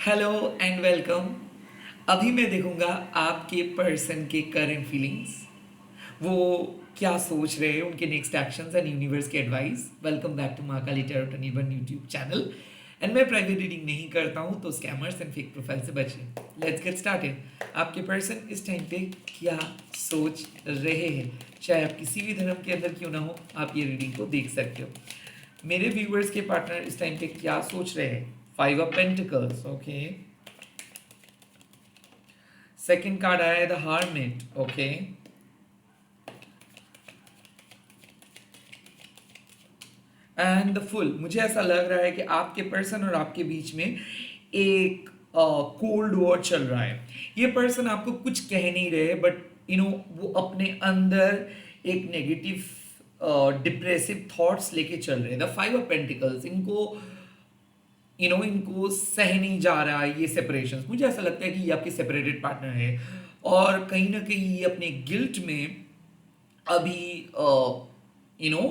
Hello and welcome. अभी मैं देखूंगा आपके पर्सन के करंट फीलिंग्स, वो क्या सोच रहे हैं, उनके नेक्स्ट एक्शंस एंड यूनिवर्स के advice. Welcome back to Mahakali tarot and even YouTube channel. And मैं प्राइवेट रीडिंग नहीं करता हूँ, तो स्कैमर्स एंड फेक प्रोफाइल से बचें। Let's get started. आपके पर्सन इस टाइम पे क्या सोच रहे हैं, चाहे आप किसी भी धर्म के अंदर क्यों ना हो, आप ये रीडिंग को देख सकते हो। मेरे व्यूअर्स के पार्टनर इस टाइम पे क्या सोच रहे हैं? Five of pentacles, okay. Second card आया है the hermit, okay. And the full. मुझे ऐसा लग रहा है कि आपके पर्सन और आपके बीच में एक कोल्ड वॉर चल रहा है। ये पर्सन आपको कुछ कह नहीं रहे, बट वो अपने अंदर एक नेगेटिव डिप्रेसिव थॉट्स लेके चल रहे हैं। द फाइव ऑफ पेंटिकल्स, इनको सह नहीं जा रहा है ये सेपरेशन। मुझे ऐसा लगता है कि ये आपके सेपरेटेड पार्टनर है और कहीं ना कहीं ये अपने गिल्ट में अभी यू नो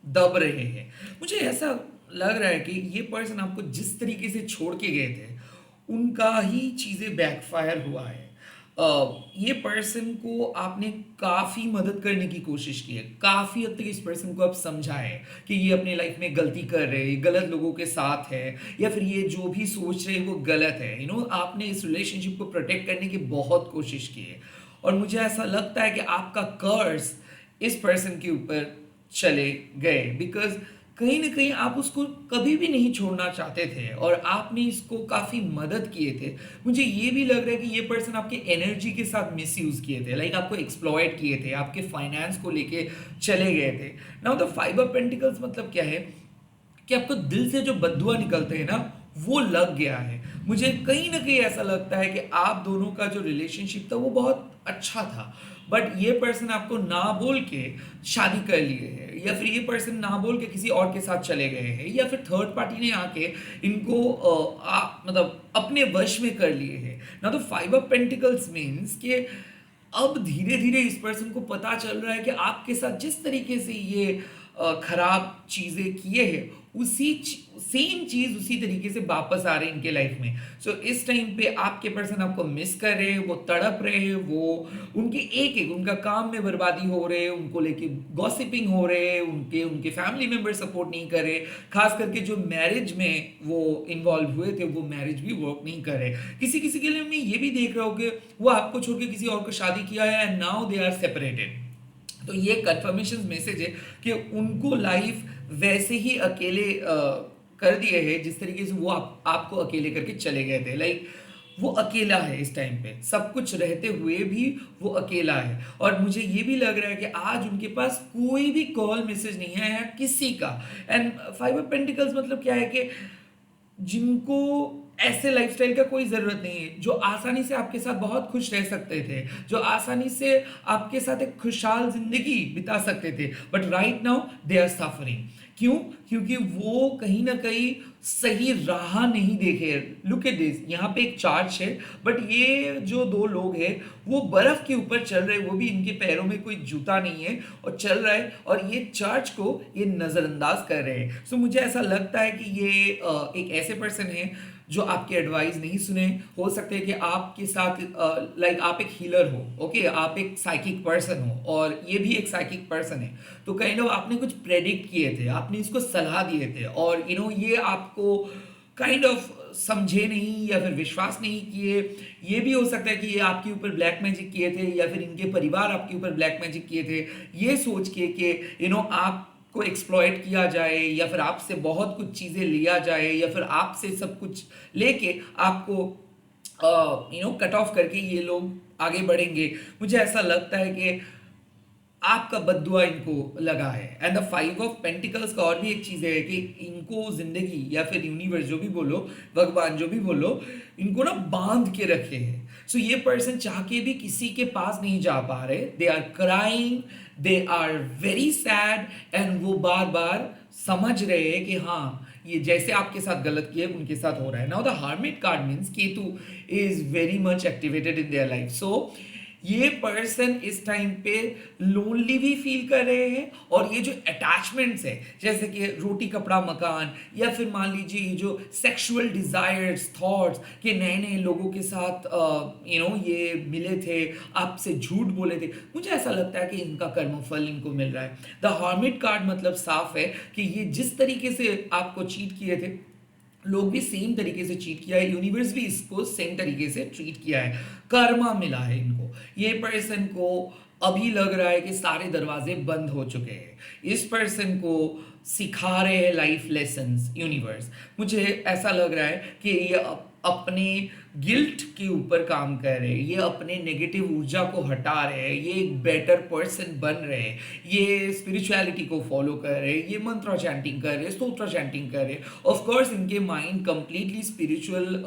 दब रहे हैं। मुझे ऐसा लग रहा है कि ये पर्सन आपको जिस तरीके से छोड़ के गए थे, उनका ही चीज़ें बैकफायर हुआ है। ये पर्सन को आपने काफ़ी मदद करने की कोशिश की है, काफ़ी हद तक इस पर्सन को आप समझाएं कि ये अपने लाइफ में गलती कर रहे हैं, गलत लोगों के साथ है, या फिर ये जो भी सोच रहे हैं वो गलत है। आपने इस रिलेशनशिप को प्रोटेक्ट करने की बहुत कोशिश की है, और मुझे ऐसा लगता है कि आपका कर्स इस पर्सन के ऊपर चले गए, बिकॉज कहीं ना कहीं आप उसको कभी भी नहीं छोड़ना चाहते थे और आपने इसको काफ़ी मदद किए थे। मुझे ये भी लग रहा है कि ये पर्सन आपके एनर्जी के साथ मिसयूज़ किए थे, लाइक आपको एक्सप्लॉयट किए थे, आपके फाइनेंस को लेके चले गए थे। Now the five of pentacles मतलब क्या है कि आपको दिल से जो बद्दुआ निकलते हैं ना, वो लग गया है। मुझे कहीं ना कहीं ऐसा लगता है कि आप दोनों का जो रिलेशनशिप था वो बहुत अच्छा था, बट ये पर्सन आपको ना बोल के शादी कर लिए है, या फिर ये पर्सन ना बोल के किसी और के साथ चले गए हैं, या फिर थर्ड पार्टी ने आके इनको मतलब अपने वश में कर लिए हैं ना। तो फाइव ऑफ पेंटिकल्स मीन्स कि अब धीरे धीरे इस पर्सन को पता चल रहा है कि आपके साथ जिस तरीके से ये खराब चीज़ें किए हैं, उसी सेम चीज़ उसी तरीके से वापस आ रहे हैं इनके लाइफ में। सो इस टाइम पे आपके पर्सन आपको मिस कर रहे हैं, वो तड़प रहे हैं, वो उनके एक एक उनका काम में बर्बादी हो रहे हैं, उनको लेके गॉसिपिंग हो रहे हैं, उनके उनके फैमिली मेंबर सपोर्ट नहीं कर रहे, खास करके जो मैरिज में वो इन्वॉल्व हुए थे वो मैरिज भी वर्क नहीं कर रहे। किसी किसी के लिए मैं ये भी देख रहा हूँ कि वो आपको छोड़ के किसी और को शादी किया है and now they are separated. तो ये कंफर्मेशन मैसेज है कि उनको लाइफ वैसे ही अकेले कर दिए है जिस तरीके से वो आपको अकेले करके चले गए थे। लाइक वो अकेला है इस टाइम पे, सब कुछ रहते हुए भी वो अकेला है। और मुझे ये भी लग रहा है कि आज उनके पास कोई भी कॉल मैसेज नहीं है या किसी का। एंड फाइव ऑफ पेंटिकल्स मतलब क्या है कि जिनको ऐसे लाइफस्टाइल का कोई ज़रूरत नहीं है, जो आसानी से आपके साथ बहुत खुश रह सकते थे, जो आसानी से आपके साथ एक खुशहाल ज़िंदगी बिता सकते थे, but right now they are suffering. क्यों? क्योंकि वो कहीं ना कहीं सही राह नहीं देखे। लुक एट दिस, यहाँ पे एक चार्ज है, बट ये जो दो लोग हैं वो बर्फ के ऊपर चल रहे हैं, वो भी इनके पैरों में कोई जूता नहीं है और चल रहा है, और ये चार्ज को ये नज़रअंदाज कर रहे हैं। सो मुझे ऐसा लगता है कि ये एक ऐसे पर्सन है जो आपके एडवाइस नहीं सुने। हो सकता है कि आपके साथ लाइक आप एक हीलर हो, ओके, आप एक साइकिक पर्सन हो और ये भी एक साइकिक पर्सन है, तो काइंड ऑफ आपने कुछ प्रेडिक्ट किए थे, आपने इसको सलाह दिए थे, और ये आपको काइंड ऑफ समझे नहीं या फिर विश्वास नहीं किए। ये भी हो सकता है कि ये आपके ऊपर ब्लैक मैजिक किए थे, या फिर इनके परिवार आपके ऊपर ब्लैक मैजिक किए थे, ये सोच के कि आप को एक्सप्लॉइट किया जाए, या फिर आपसे बहुत कुछ चीज़ें लिया जाए, या फिर आपसे सब कुछ लेके आपको कट ऑफ करके ये लोग आगे बढ़ेंगे। मुझे ऐसा लगता है कि आपका बद्दुआ इनको लगा है। And the five of pentacles का और भी एक चीज़ है कि इनको जिंदगी या फिर यूनिवर्स जो भी बोलो, भगवान जो भी बोलो, इनको ना बांध के रखे हैं। सो ये पर्सन चाह के भी किसी के पास नहीं जा पा रहे, they are crying, they are very sad, and वो बार बार समझ रहे हैं कि हाँ, ये जैसे आपके साथ गलत किए उनके साथ हो रहा है। Now the hermit card means Ketu is very much activated in their life. सो ये पर्सन इस टाइम पे लोनली भी फील कर रहे हैं, और ये जो अटैचमेंट्स है जैसे कि रोटी कपड़ा मकान, या फिर मान लीजिए ये जो सेक्सुअल डिजायर्स थॉट्स कि नए नए लोगों के साथ ये मिले थे, आपसे झूठ बोले थे, मुझे ऐसा लगता है कि इनका कर्मफल इनको मिल रहा है। द हर्मिट कार्ड मतलब साफ है कि ये जिस तरीके से आपको चीट किए थे, लोग भी सेम तरीके से चीट किया है, यूनिवर्स भी इसको सेम तरीके से ट्रीट किया है, कर्मा मिला है इनको। ये पर्सन को अभी लग रहा है कि सारे दरवाजे बंद हो चुके हैं, इस पर्सन को सिखा रहे हैं लाइफ लेसन्स यूनिवर्स। मुझे ऐसा लग रहा है कि ये अपने गिल्ट के ऊपर काम कर रहे हैं, ये अपने नेगेटिव ऊर्जा को हटा रहे हैं, ये एक बेटर पर्सन बन रहे हैं, ये स्पिरिचुअलिटी को फॉलो कर रहे हैं, ये मंत्र चैंटिंग कर रहे हैं, स्तोत्र चैंटिंग कर रहे हैं। ऑफ कोर्स इनके माइंड कंप्लीटली स्पिरिचुअल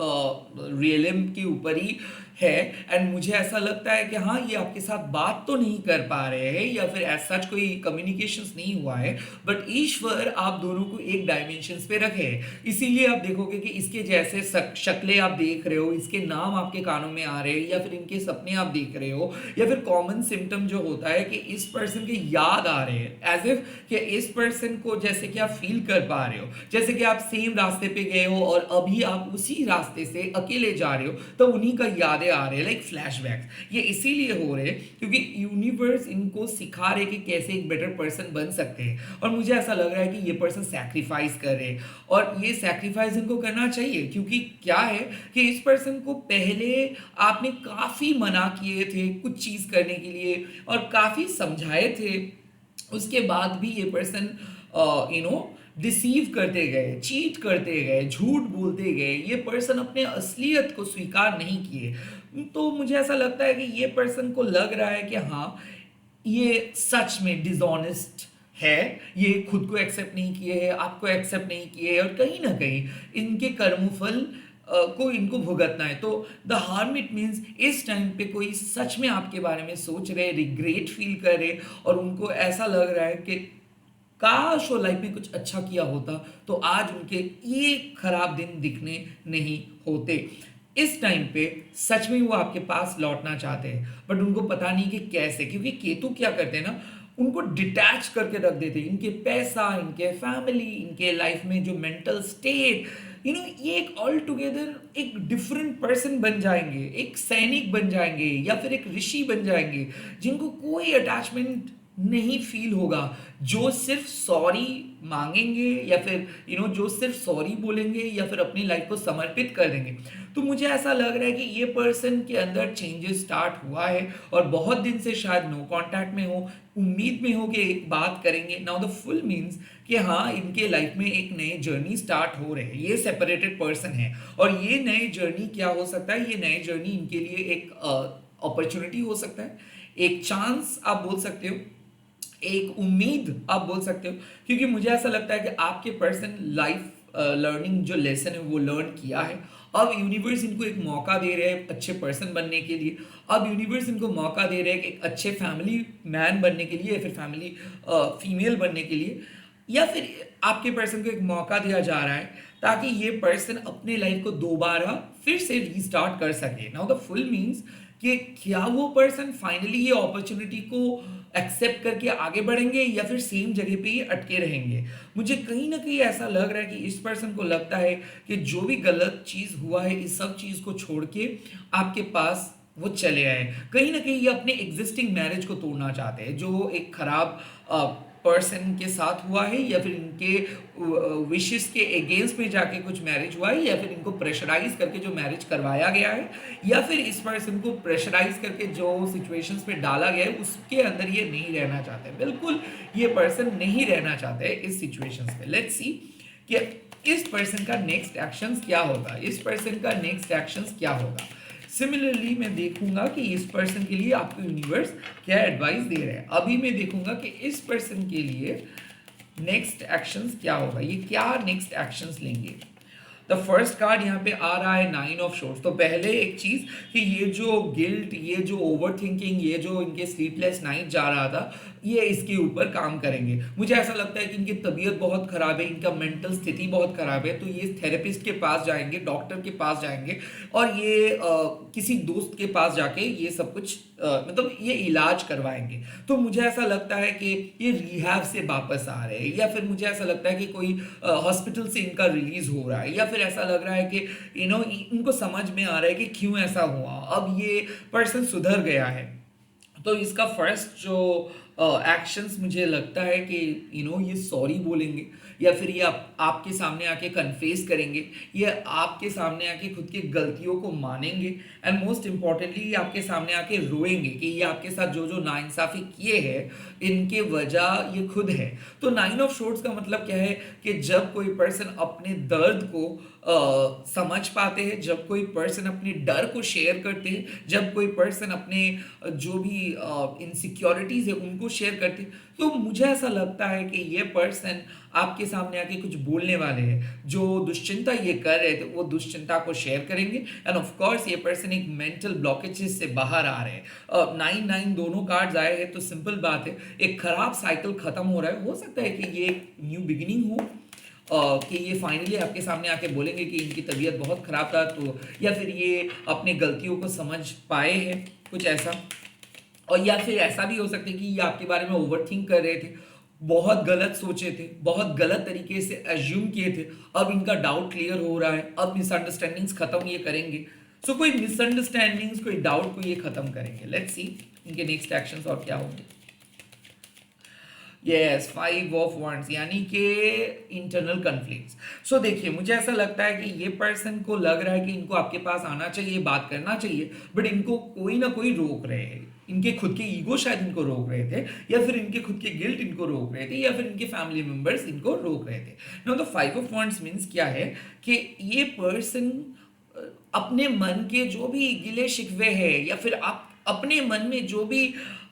रियलिम के ऊपर ही है, एंड मुझे ऐसा लगता है कि हाँ, ये आपके साथ बात तो नहीं कर पा रहे हैं या फिर एज सच कोई कम्युनिकेशंस नहीं हुआ है, बट ईश्वर आप दोनों को एक डायमेंशंस पे रखे है। इसीलिए आप देखोगे कि इसके जैसे शक्लें आप देख रहे हो, इसके नाम आपके कानों में आ रहे हैं, या फिर इनके सपने आप देख रहे हो, या फिर कॉमन सिम्टम जो होता है कि इस पर्सन के याद आ रहे हैं, एज इफ कि इस पर्सन को जैसे कि आप फील कर पा रहे हो, जैसे कि आप सेम रास्ते पे गए हो और अभी आप उसी रास्ते से अकेले जा रहे हो, तो उन्हीं का यादें आ रहे हैं, लाइक फ्लैशबैक्स। ये इसीलिए हो रहे हैं क्योंकि यूनिवर्स इनको सिखा रहे कि कैसे एक बेटर पर्सन बन सकते हैं, और मुझे ऐसा लग रहा है कि ये पर्सन सैक्रिफाइस कर रहे हैं, और ये सैक्रिफाइस इनको करना चाहिए, क्योंकि क्या है कि इस पर्सन को पहले आपने काफी मना किए थे कुछ चीज करने के लिए और काफी समझाए थे, उसके बाद भी ये पर्सन डिसीव करते गए, चीट करते गए, झूठ बोलते गए, ये पर्सन अपने असलियत को स्वीकार नहीं किए। तो मुझे ऐसा लगता है कि ये पर्सन को लग रहा है कि हाँ, ये सच में डिसऑनेस्ट है, ये खुद को एक्सेप्ट नहीं किए है, आपको एक्सेप्ट नहीं किए, और कहीं ना कहीं इनके कर्मफल को इनको भुगतना है। तो द हार्मिट मीन्स इस टाइम पे कोई सच में आपके बारे में सोच रहे, रिग्रेट फील कर रहे, और उनको ऐसा लग रहा है कि काश वो लाइफ में कुछ अच्छा किया होता तो आज उनके ये खराब दिन दिखने नहीं होते। इस टाइम पे सच में वो आपके पास लौटना चाहते हैं, बट उनको पता नहीं कि कैसे, क्योंकि केतु क्या करते हैं ना, उनको डिटैच करके रख देते हैं, इनके पैसा, इनके फैमिली, इनके लाइफ में जो मेंटल स्टेट, ये एक ऑल टुगेदर एक डिफरेंट पर्सन बन जाएंगे, एक सैनिक बन जाएंगे, या फिर एक ऋषि बन जाएंगे, जिनको कोई अटैचमेंट नहीं फील होगा, जो सिर्फ सॉरी मांगेंगे, या फिर जो सिर्फ सॉरी बोलेंगे, या फिर अपनी लाइफ को समर्पित कर देंगे। तो मुझे ऐसा लग रहा है कि ये पर्सन के अंदर चेंजेस स्टार्ट हुआ है, और बहुत दिन से शायद नो कांटेक्ट में हो, उम्मीद में हो कि बात करेंगे। नाउ द फुल मीन्स कि हाँ, इनके लाइफ में एक नई जर्नी स्टार्ट हो रही है, ये सेपरेटेड पर्सन है, और ये नई जर्नी क्या हो सकता है, ये नई जर्नी इनके लिए एक अपॉर्चुनिटी हो सकता है, एक चांस आप बोल सकते हो, एक उम्मीद आप बोल सकते हो, क्योंकि मुझे ऐसा लगता है कि आपके पर्सन लाइफ लर्निंग जो लेसन है वो लर्न किया है। अब यूनिवर्स इनको एक मौका दे रहे हैं अच्छे पर्सन बनने के लिए, अब यूनिवर्स इनको मौका दे रहे हैं एक अच्छे फैमिली मैन बनने के लिए, या फिर फैमिली फीमेल बनने के लिए, या फिर आपके पर्सन को एक मौका दिया जा रहा है ताकि ये पर्सन अपने लाइफ को दोबारा फिर से रीस्टार्ट कर सके। नाउ द फुल मीन्स कि क्या वो पर्सन फाइनली ये अपॉर्चुनिटी को एक्सेप्ट करके आगे बढ़ेंगे, या फिर सेम जगह पे ही अटके रहेंगे। मुझे कहीं ना कहीं ऐसा लग रहा है कि इस पर्सन को लगता है कि जो भी गलत चीज़ हुआ है, इस सब चीज़ को छोड़ के आपके पास वो चले आए। कहीं ना कहीं ये अपने एग्जिस्टिंग मैरिज को तोड़ना चाहते हैं, जो एक खराब पर्सन के साथ हुआ है, या फिर इनके विशेस के अगेंस्ट में जाके कुछ मैरिज हुआ है, या फिर इनको प्रेशराइज करके जो मैरिज करवाया गया है, या फिर इस पर्सन को प्रेशराइज करके जो सिचुएशंस पे डाला गया है उसके अंदर ये नहीं रहना चाहते। बिल्कुल ये पर्सन नहीं रहना चाहते हैं इस सिचुएशंस पे। लेट्स सी कि इस पर्सन का नेक्स्ट एक्शंस क्या होगा, इस पर्सन का नेक्स्ट एक्शंस क्या होगा। सिमिलरली मैं देखूंगा कि इस पर्सन के लिए आपको यूनिवर्स क्या एडवाइस दे रहे हैं। अभी मैं देखूंगा कि इस पर्सन के लिए नेक्स्ट एक्शंस क्या होगा, ये क्या नेक्स्ट एक्शंस लेंगे। द फर्स्ट कार्ड यहाँ पे आ रहा है 9 ऑफ शॉर्ट्स। तो पहले एक चीज कि ये जो गिल्ट, ये जो ओवर थिंकिंग, ये जो इनके स्लीपलेस नाइट जा रहा था, ये इसके ऊपर काम करेंगे। मुझे ऐसा लगता है कि इनकी तबीयत बहुत खराब है, इनका मेंटल स्थिति बहुत खराब है, तो ये थेरेपिस्ट के पास जाएंगे, डॉक्टर के पास जाएंगे और ये किसी दोस्त के पास जाके ये सब कुछ मतलब ये इलाज करवाएंगे। तो मुझे ऐसा लगता है कि ये रिहैब से वापस आ रहे हैं, या फिर मुझे ऐसा लगता है कि कोई हॉस्पिटल से इनका रिलीज हो रहा है, या फिर ऐसा लग रहा है कि इनको समझ में आ रहा है कि क्यों ऐसा हुआ, अब ये पर्सन सुधर गया है। तो इसका फर्स्ट जो एक्शंस मुझे लगता है कि ये सॉरी बोलेंगे, या फिर ये आपके सामने आके कन्फेस करेंगे, ये आपके सामने आके खुद की गलतियों को मानेंगे, एंड मोस्ट इम्पॉर्टेंटली ये आपके सामने आके रोएंगे कि ये आपके साथ जो जो नाइंसाफ़ी किए हैं इनके वजह ये खुद है। तो 9 ऑफ शॉर्ट्स का मतलब क्या है कि जब कोई पर्सन अपने दर्द को समझ पाते हैं, जब कोई पर्सन अपने डर को शेयर करते हैं, जब कोई पर्सन अपने जो भी इनसिक्योरिटीज है उनको शेयर करते हैं, तो मुझे ऐसा लगता है कि ये पर्सन आपके सामने आके कुछ बोलने वाले हैं। जो दुश्चिंता ये कर रहे थे वो दुश्चिंता को शेयर करेंगे, एंड ऑफ कोर्स ये पर्सन एक मेंटल ब्लॉकेजेस से बाहर आ रहे हैं। 9 दोनों कार्ड्स आए हैं, तो सिंपल बात है, एक खराब साइकिल खत्म हो रहा है। हो सकता है कि ये एक न्यू बिगिनिंग हो, कि ये फाइनली आपके सामने आके बोलेंगे कि इनकी तबीयत बहुत ख़राब था, तो या फिर ये अपने गलतियों को समझ पाए हैं, कुछ ऐसा। और या फिर ऐसा भी हो सकता है कि ये आपके बारे में ओवरथिंक कर रहे थे, बहुत गलत सोचे थे, बहुत गलत तरीके से एज्यूम किए थे, अब इनका डाउट क्लियर हो रहा है, अब मिसअंडरस्टैंडिंग्स खत्म ये करेंगे। सो कोई मिसअंडरस्टैंडिंग्स, कोई डाउट को ये खत्म करेंगे। लेट्स सी इनके नेक्स्ट एक्शंस और क्या होंगे। यस, 5 ऑफ वॉन्ड्स, यानी कि इंटरनल कन्फ्लिक्ट्स। सो देखिए, मुझे ऐसा लगता है कि ये पर्सन को लग रहा है कि इनको आपके पास आना चाहिए, बात करना चाहिए, बट इनको कोई ना कोई रोक रहे हैं। इनके खुद के ईगो शायद इनको रोक रहे थे, या फिर इनके खुद के गिल्ट इनको रोक रहे थे, या फिर इनके फैमिली मेंबर्स इनको रोक रहे थे। Now the 5 of wands means क्या है कि ये पर्सन अपने मन के जो भी गिले शिकवे है, या फिर आप अपने मन में जो भी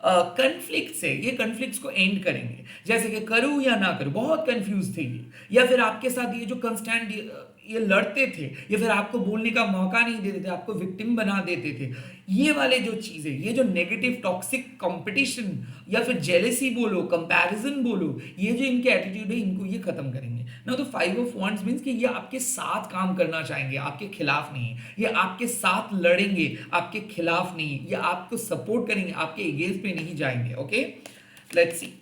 कन्फ्लिक्ट्स है, ये कन्फ्लिक्ट्स को एंड करेंगे। जैसे कि करूँ या ना करूँ, बहुत कंफ्यूज थे ये, या फिर आपके साथ ये जो कंस्टेंट ये लड़ते थे, या फिर आपको बोलने का मौका नहीं देते थे, आपको विक्टिम बना देते थे, ये वाले जो चीज़ें, ये जो नेगेटिव टॉक्सिक कंपटीशन या फिर जेलेसी बोलो, कंपैरिजन बोलो, ये जो इनके एटीट्यूड है, इनको ये खत्म करेंगे ना। तो 5 ऑफ वॉन्ड्स मीन्स कि ये आपके साथ काम करना चाहेंगे, आपके खिलाफ नहीं। ये आपके साथ लड़ेंगे, आपके खिलाफ नहीं। ये आपको सपोर्ट करेंगे, आपके अगेंस्ट पे नहीं जाएंगे। ओके, लेट्स सी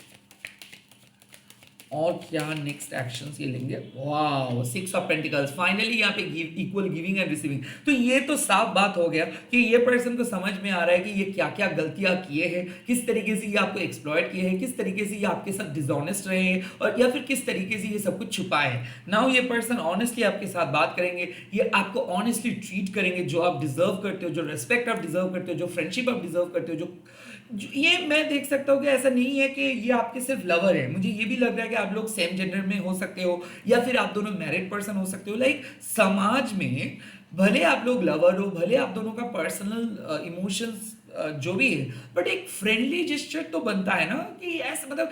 और क्या नेक्स्ट एक्शंस ये लेंगे। वाओ, 6 ऑफ पेंटिकल्स, फाइनली यहाँ पे इक्वल गिविंग एंड रिसीविंग। तो ये तो साफ बात हो गया कि ये पर्सन को समझ में आ रहा है कि ये क्या क्या गलतियां किए हैं, किस तरीके से ये आपको एक्सप्लॉइट किए हैं, किस तरीके से ये आपके साथ डिसऑनेस्ट रहे हैं, और या फिर किस तरीके से ये सब कुछ छुपाए हैं। नाउ ये पर्सन ऑनेस्टली आपके साथ बात करेंगे, ये आपको ऑनेस्टली ट्रीट करेंगे, जो आप डिजर्व करते हो, जो रिस्पेक्ट आप डिजर्व करते हो, जो फ्रेंडशिप आप डिजर्व करते हो, जो ये मैं देख सकता हूँ कि ऐसा नहीं है कि ये आपके सिर्फ लवर है। मुझे ये भी लग रहा है कि आप लोग सेम जेंडर में हो सकते हो, या फिर आप दोनों मैरिड पर्सन हो सकते हो। लाइक समाज में भले आप लोग लवर हो, भले आप दोनों का पर्सनल इमोशंस जो भी है, बट एक फ्रेंडली जेस्चर तो बनता है ना, कि ऐसा मतलब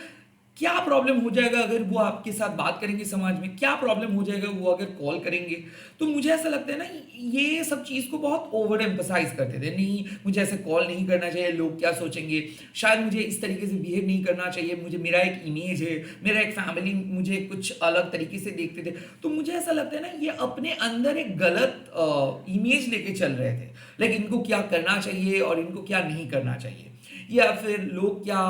क्या प्रॉब्लम हो जाएगा अगर वो आपके साथ बात करेंगे समाज में, क्या प्रॉब्लम हो जाएगा वो अगर कॉल करेंगे। तो मुझे ऐसा लगता है ना, ये सब चीज़ को बहुत ओवर एम्फसाइज करते थे, नहीं मुझे ऐसे कॉल नहीं करना चाहिए, लोग क्या सोचेंगे, शायद मुझे इस तरीके से बिहेव नहीं करना चाहिए, मुझे मेरा एक इमेज है, मेरा एक फैमिली मुझे कुछ अलग तरीके से देखते थे। तो मुझे ऐसा लगता है ना, ये अपने अंदर एक गलत इमेज लेके चल रहे थे, लेकिन इनको क्या करना चाहिए और इनको क्या नहीं करना चाहिए, या फिर लोग क्या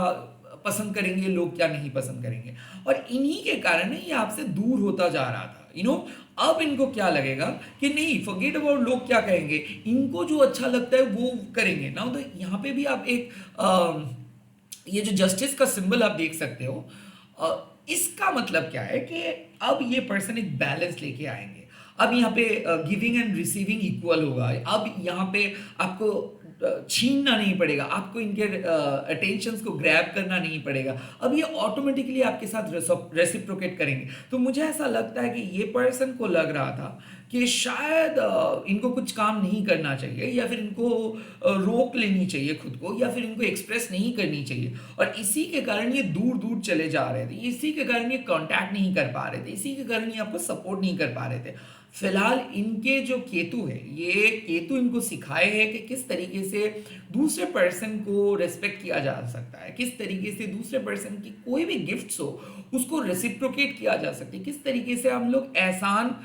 पसंद करेंगे, लोग क्या नहीं पसंद करेंगे, और इन्हीं के कारण ये आपसे दूर होता जा रहा था। अब इनको क्या लगेगा कि नहीं, फॉरगेट अबाउट लोग क्या कहेंगे, इनको जो अच्छा लगता है वो करेंगे ना। तो यहाँ पे भी आप एक ये जो जस्टिस का सिंबल आप देख सकते हो, इसका मतलब क्या है कि अब ये पर्सन एक बैलेंस लेके आएंगे। अब यहाँ पे गिविंग एंड रिसीविंग इक्वल होगा। अब यहाँ पे आपको छीनना नहीं पड़ेगा, आपको इनके अटेंशंस को ग्रैब करना नहीं पड़ेगा। अब ये ऑटोमेटिकली आपके साथ रेसिप्रोकेट करेंगे। तो मुझे ऐसा लगता है कि ये पर्सन को लग रहा था कि शायद इनको कुछ काम नहीं करना चाहिए, या फिर इनको रोक लेनी चाहिए खुद को, या फिर इनको एक्सप्रेस नहीं करनी चाहिए, और इसी के कारण ये दूर दूर चले जा रहे थे, इसी के कारण ये कांटेक्ट नहीं कर पा रहे थे, इसी के कारण ये आपको सपोर्ट नहीं कर पा रहे थे। फिलहाल इनके जो केतु है, ये केतु इनको सिखाए है कि किस तरीके से दूसरे पर्सन को रेस्पेक्ट किया जा सकता है, किस तरीके से दूसरे पर्सन की कोई भी गिफ्ट्स हो उसको रेसिप्रोकेट किया जा सकता है, किस तरीके से हम लोग एहसान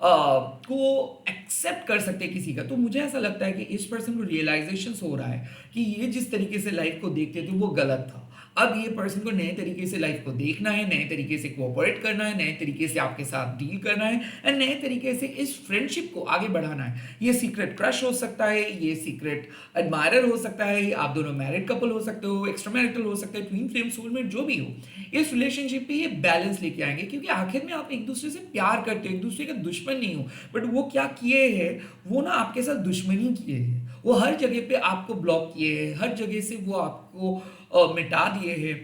को एक्सेप्ट कर सकते हैं किसी का। तो मुझे ऐसा लगता है कि इस पर्सन को रियलाइजेशन हो रहा है कि ये जिस तरीके से लाइफ को देखते थे वो गलत था। अब ये पर्सन को नए तरीके से लाइफ को देखना है, नए तरीके से कोऑपरेट करना है, नए तरीके से आपके साथ डील करना है एंड नए तरीके से इस फ्रेंडशिप को आगे बढ़ाना है। ये सीक्रेट क्रश हो सकता है, ये सीक्रेट एडमायरर हो सकता है, आप दोनों मैरिड कपल हो सकते हो, एक्स्ट्रा मैरिटल हो सकते हैं, ट्विन फ्लेम, सोलमेट, जो भी हो। इस रिलेशनशिप पे ये बैलेंस लेके आएंगे क्योंकि आखिर में आप एक दूसरे से प्यार करते हो, एक दूसरे का दुश्मन नहीं हो। बट वो क्या किए हैं, वो ना आपके साथ दुश्मनी किए हैं, वो हर जगह पे आपको ब्लॉक किए हैं, हर जगह से वो आपको मिटा दिए हैं,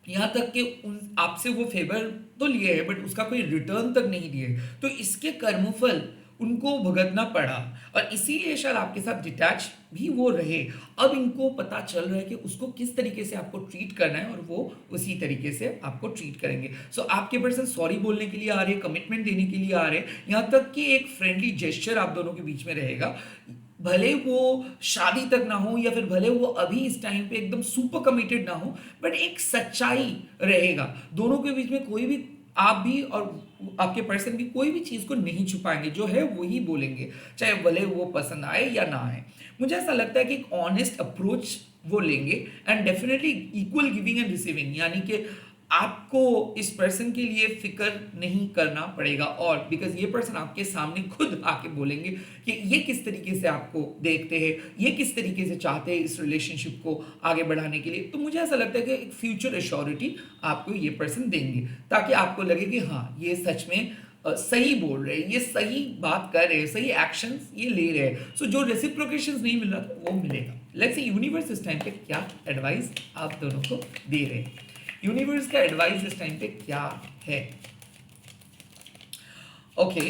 यहाँ तक कि उन आपसे वो फेवर तो लिए है बट उसका कोई रिटर्न तक नहीं दिए। तो इसके कर्मफल उनको भुगतना पड़ा और इसीलिए शायद आपके साथ डिटैच भी वो रहे। अब इनको पता चल रहा है कि उसको किस तरीके से आपको ट्रीट करना है और वो उसी तरीके से आपको ट्रीट करेंगे। सो आपके पर्सन सॉरी बोलने के लिए आ रहे हैं, कमिटमेंट देने के लिए आ रहे हैं, यहाँ तक कि एक फ्रेंडली जेस्चर आप दोनों के बीच में रहेगा। भले वो शादी तक ना हो या फिर भले वो अभी इस टाइम पे एकदम सुपर कमिटेड ना हो, बट एक सच्चाई रहेगा दोनों के बीच में। कोई भी, आप भी और आपके पर्सन भी कोई भी चीज को नहीं छुपाएंगे, जो है वही बोलेंगे, चाहे भले वो पसंद आए या ना आए। मुझे ऐसा लगता है कि एक ऑनेस्ट अप्रोच वो लेंगे and definitely equal giving and receiving, यानी कि आपको इस पर्सन के लिए फिक्र नहीं करना पड़ेगा। और बिकॉज ये पर्सन आपके सामने खुद आके बोलेंगे कि ये किस तरीके से आपको देखते हैं, ये किस तरीके से चाहते हैं इस रिलेशनशिप को आगे बढ़ाने के लिए। तो मुझे ऐसा लगता है कि एक फ्यूचर एश्योरिटी आपको ये पर्सन देंगे ताकि आपको लगे कि हाँ ये सच में सही बोल रहे हैं, ये सही बात कर रहे हैं, सही एक्शंस ये ले रहे हैं। सो जो रेसिप्रोकेशंस नहीं मिल रहा था वो मिलेगा। लेट्स सी यूनिवर्स इस टाइम पे क्या एडवाइस आप दोनों को दे रहे हैं। यूनिवर्स का एडवाइस इस टाइम पे क्या है? ओके,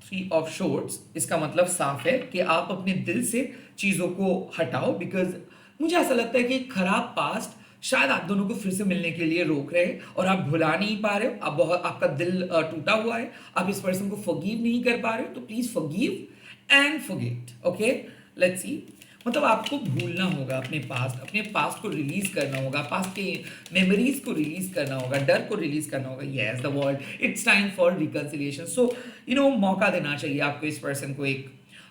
3 ऑफ शोर्ट्स, इसका मतलब साफ है कि आप अपने दिल से चीजों को हटाओ। बिकॉज मुझे ऐसा लगता है कि खराब पास्ट शायद आप दोनों को फिर से मिलने के लिए रोक रहे हैं और आप भुला नहीं पा रहे हो। आप बहुत, आपका दिल टूटा हुआ है, आप इस पर्सन को फॉरगिव नहीं कर पा रहे हो। तो please forgive and forget. Okay, let's see. मतलब आपको भूलना होगा अपने पास्ट को रिलीज करना होगा, पास्ट के मेमोरीज को रिलीज करना होगा, डर को रिलीज करना होगा। Yes, the world, it's time for reconciliation. So मौका देना चाहिए आपको इस पर्सन को, एक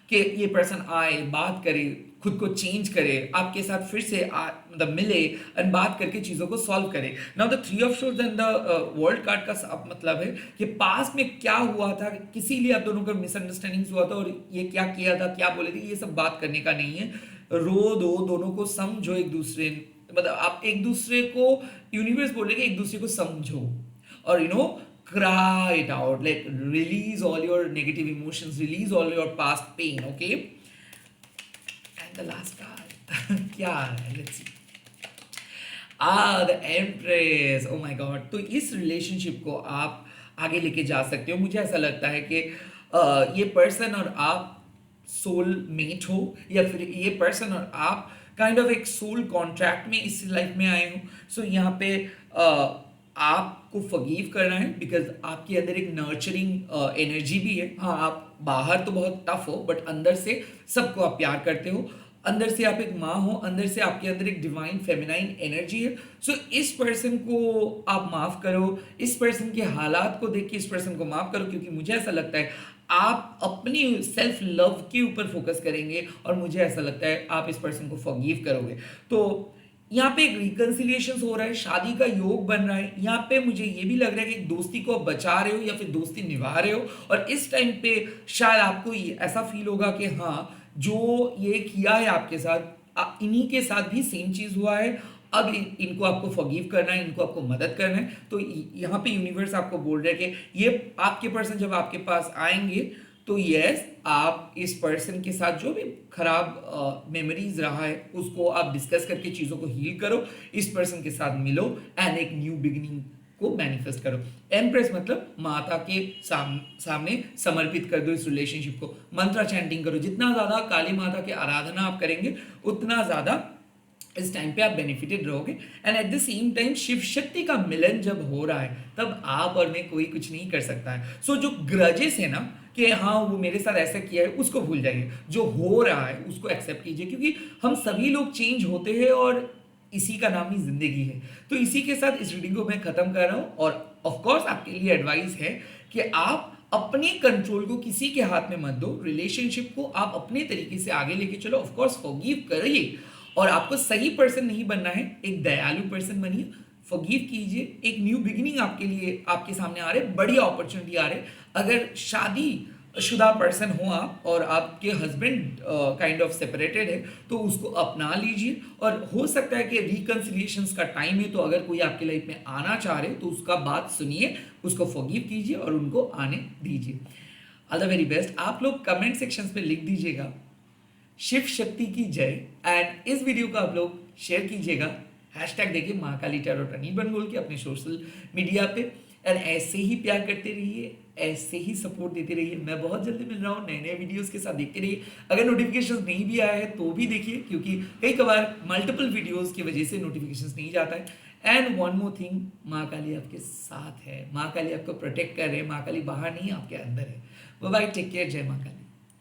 कि ये पर्सन आए, बात करे, खुद को चेंज करे, आपके साथ फिर से मतलब मिले एंड बात करके चीज़ों को सॉल्व करे। Now the 3 of shorts and the world card का मतलब है कि पास्ट में क्या हुआ था, किसी लिए आप दोनों का मिसअंडरस्टैंडिंग्स हुआ था और ये क्या किया था, क्या बोले थे, ये सब बात करने का नहीं है। रो दो, दोनों को समझो एक दूसरे, मतलब आप एक दूसरे को, यूनिवर्स बोल रहे कि एक दूसरे को समझो और cry it out, like release all your negative emotions, release all your past pain. Okay, and the last card क्या है, let's see. The Empress. Oh my God. तो इस रिलेशनशिप को आप आगे लेके जा सकते हो। मुझे ऐसा लगता है कि ये पर्सन और आप सोल मेट हो, या फिर ये पर्सन और आप काइंड ऑफ एक सोल कॉन्ट्रैक्ट में इस लाइफ में आए हो। सो यहाँ पे आपको फॉरगिव करना है बिकॉज आपके अंदर एक नर्चरिंग एनर्जी भी है। हाँ, आप बाहर तो बहुत टफ हो बट अंदर से सबको आप प्यार करते हो, अंदर से आप एक माँ हो, अंदर से आपके अंदर एक डिवाइन फेमिनाइन एनर्जी है। सो इस पर्सन को आप माफ करो, इस पर्सन के हालात को देख के इस पर्सन को माफ करो, क्योंकि मुझे ऐसा लगता है आप अपनी सेल्फ लव के ऊपर फोकस करेंगे और मुझे ऐसा लगता है आप इस पर्सन को फॉरगिव करोगे। तो यहाँ पे एक रिकंसिलिएशन हो रहा है, शादी का योग बन रहा है। यहाँ पे मुझे ये भी लग रहा है कि दोस्ती को आप बचा रहे हो या फिर दोस्ती निभा रहे हो, और इस टाइम पे शायद आपको ऐसा फील होगा कि हाँ, जो ये किया है आपके साथ, इन्हीं के साथ भी सेम चीज हुआ है। अब इनको आपको फॉरगिव करना है, इनको आपको मदद करना है। तो यहाँ पे यूनिवर्स आपको बोल रहा है कि ये आपके पर्सन जब आपके पास आएंगे तो यस, आप इस पर्सन के साथ जो भी खराब मेमोरीज रहा है उसको आप डिस्कस करके चीज़ों को हील करो, इस पर्सन के साथ मिलो एंड एक न्यू बिगिनिंग को मैनिफेस्ट करो। एम्प्रेस मतलब माता के सामने समर्पित कर दो इस रिलेशनशिप को। मंत्रा चैंटिंग करो, जितना ज़्यादा काली माता की आराधना आप करेंगे उतना ज़्यादा इस टाइम पे आप बेनिफिटेड रहोगे। And at the same time Shiv Shakti का मिलन जब हो रहा है तब आप और मैं कोई कुछ नहीं कर सकता है। सो जो ग्रजेस है ना, कि हाँ वो मेरे साथ ऐसा किया है, उसको भूल जाइए। जो हो रहा है उसको एक्सेप्ट कीजिए, क्योंकि हम सभी लोग चेंज होते हैं और इसी का नाम ही जिंदगी है। तो इसी के साथ इस रीडिंग को मैं खत्म कर रहा हूँ, और ऑफ कोर्स आपके लिए एडवाइस है कि आप अपने कंट्रोल को किसी के हाथ में मत दो। रिलेशनशिप को आप अपने तरीके से आगे लेके चलो। ऑफ कोर्स फॉरगिव करिए, और आपको सही पर्सन नहीं बनना है, एक दयालु पर्सन बनिए। फॉरगिव कीजिए, एक न्यू बिगिनिंग आपके लिए आपके सामने आ रहे, बढ़िया अपॉर्चुनिटी आ रहे। अगर शादी शुदा पर्सन हो आप और आपके हस्बैंड काइंड ऑफ सेपरेटेड है, तो उसको अपना लीजिए। और हो सकता है कि रिकंसिलिएशंस का टाइम है, तो अगर कोई आपके लाइफ में आना चाह रहे तो उसका बात सुनिए, उसको फॉरगिव कीजिए और उनको आने दीजिए। All the very best. आप लोग कमेंट सेक्शंस पे लिख दीजिएगा शिव शक्ति की जय, एंड इस वीडियो को आप लोग शेयर कीजिएगा। हैशटैग देखिए महाकाली टैरोट अनिल बन बोल के अपने सोशल मीडिया पे। एंड ऐसे ही प्यार करते रहिए, ऐसे ही सपोर्ट देते रहिए। मैं बहुत जल्दी मिल रहा हूँ नए नए वीडियोस के साथ, देखते रहिए। अगर नोटिफिकेशन नहीं भी आया है तो भी देखिए, क्योंकि कई कबार मल्टीपल वीडियोस की वजह से नोटिफिकेशन नहीं जाता है। एंड वन मोर थिंग, माँ काली आपके साथ है, माँ काली आपको प्रोटेक्ट कर रहे हैं, माँ काली बाहर नहीं आपके अंदर है। बाय बाय, टेक केयर, जय माँ काली।